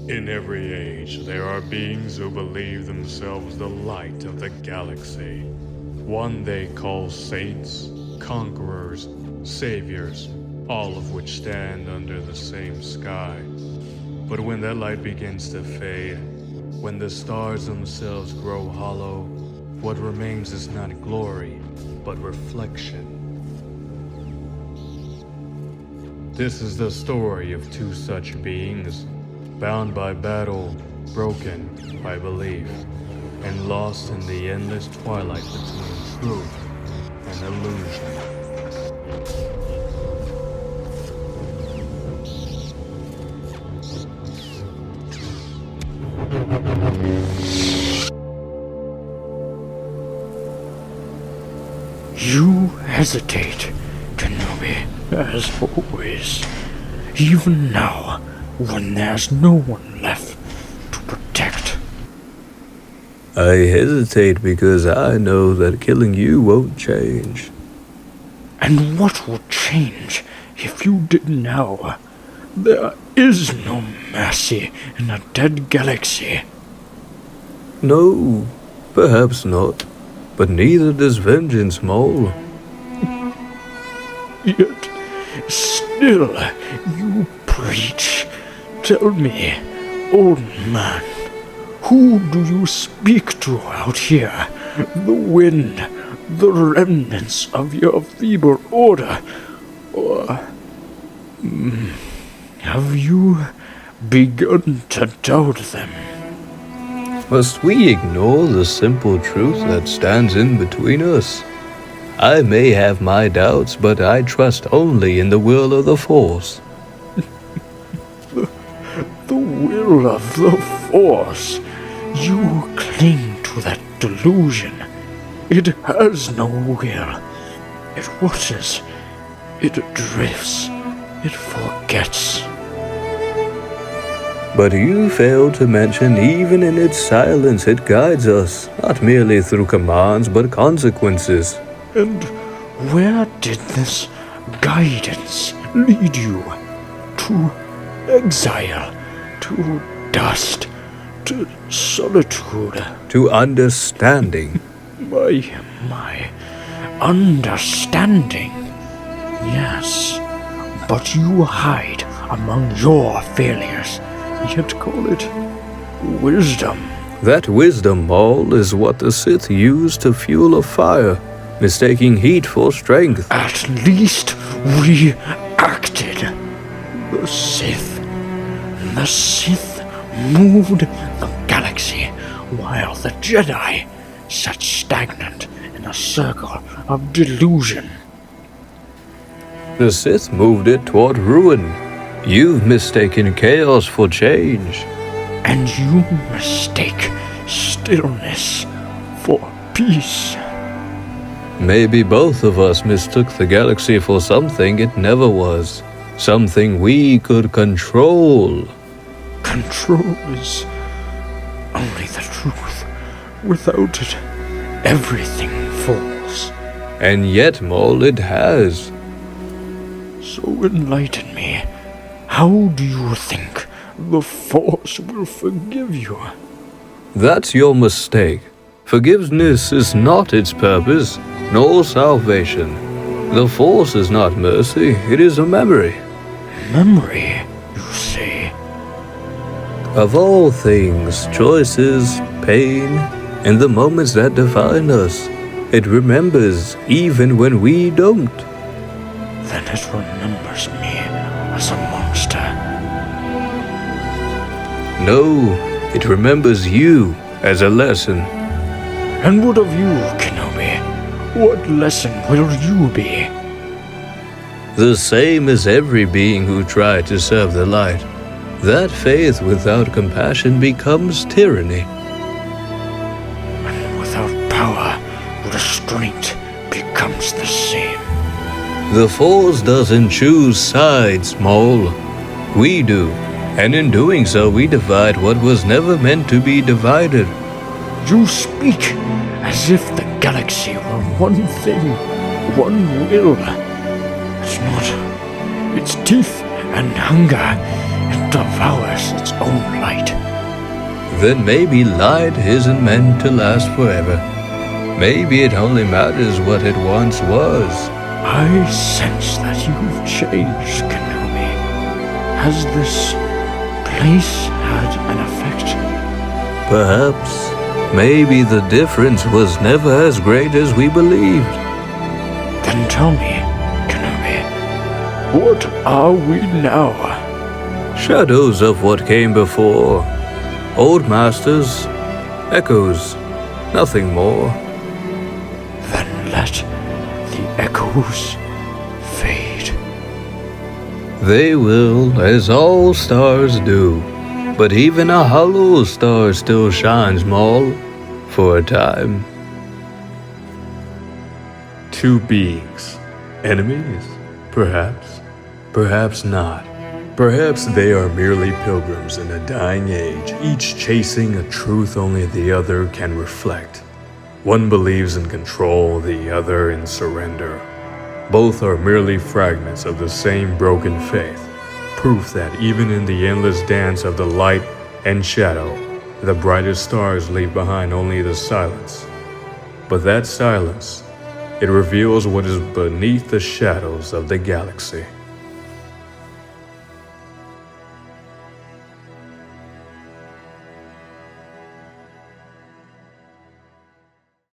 In every age, there are beings who believe themselves the light of the galaxy. One they call saints, conquerors, saviors, all of which stand under the same sky. But when that light begins to fade, when the stars themselves grow hollow, what remains is not glory, but reflection. This is the story of two such beings, bound by battle, broken by belief, and lost in the endless twilight between truth and illusion. You hesitate, Kenobi, as always. Even now, when there's no one left to protect. I hesitate because I know that killing you won't change. And what would change if you did now? There is no mercy in a dead galaxy. No, perhaps not. But neither does vengeance, Maul. Yet, still, you preach. Tell me, old man, who do you speak to out here? The wind, the remnants of your feeble order? Or have you begun to doubt them? Must we ignore the simple truth that stands in between us? I may have my doubts, but I trust only in the will of the Force. The will of the Force. You cling to that delusion. It has no will. It watches. It drifts. It forgets. But you fail to mention even in its silence it guides us, not merely through commands, but consequences. And where did this guidance lead you? To exile, to dust, to solitude. To understanding. My understanding. Yes, but you hide among your failures, yet call it wisdom. That wisdom, Maul, is what the Sith used to fuel a fire, mistaking heat for strength. At least we acted. The Sith moved the galaxy, while the Jedi sat stagnant in a circle of delusion. The Sith moved it toward ruin. You've mistaken chaos for change. And you mistake stillness for peace. Maybe both of us mistook the galaxy for something it never was. Something we could control. Control is only the truth. Without it, everything falls. And yet, Maul, it has. So enlighten me. How do you think the Force will forgive you? That's your mistake. Forgiveness is not its purpose, nor salvation. The Force is not mercy, it is a memory. Memory, you say? Of all things, choices, pain, and the moments that define us, it remembers even when we don't. Then it remembers me as a monster. No, it remembers you as a lesson. And what of you, Kenobi? What lesson will you be? The same as every being who tried to serve the light. That faith without compassion becomes tyranny. And without power, restraint becomes the same. The Force doesn't choose sides, Maul. We do. And in doing so, we divide what was never meant to be divided. You speak as if the galaxy were one thing, one will. It's not. Its teeth and hunger, it devours its own light. Then maybe light isn't meant to last forever. Maybe it only matters what it once was. I sense that you've changed, Kenobi. Has this place had an effect? Perhaps. Maybe the difference was never as great as we believed. Then tell me, Kenobi, what are we now? Shadows of what came before. Old masters. Echoes. Nothing more. Then let the echoes fade. They will, as all stars do. But even a hollow star still shines, Maul. For a time. Two beings. Enemies? Perhaps. Perhaps not. Perhaps they are merely pilgrims in a dying age, each chasing a truth only the other can reflect. One believes in control, the other in surrender. Both are merely fragments of the same broken faith, proof that even in the endless dance of the light and shadow, the brightest stars leave behind only the silence. But that silence, it reveals what is beneath the shadows of the galaxy.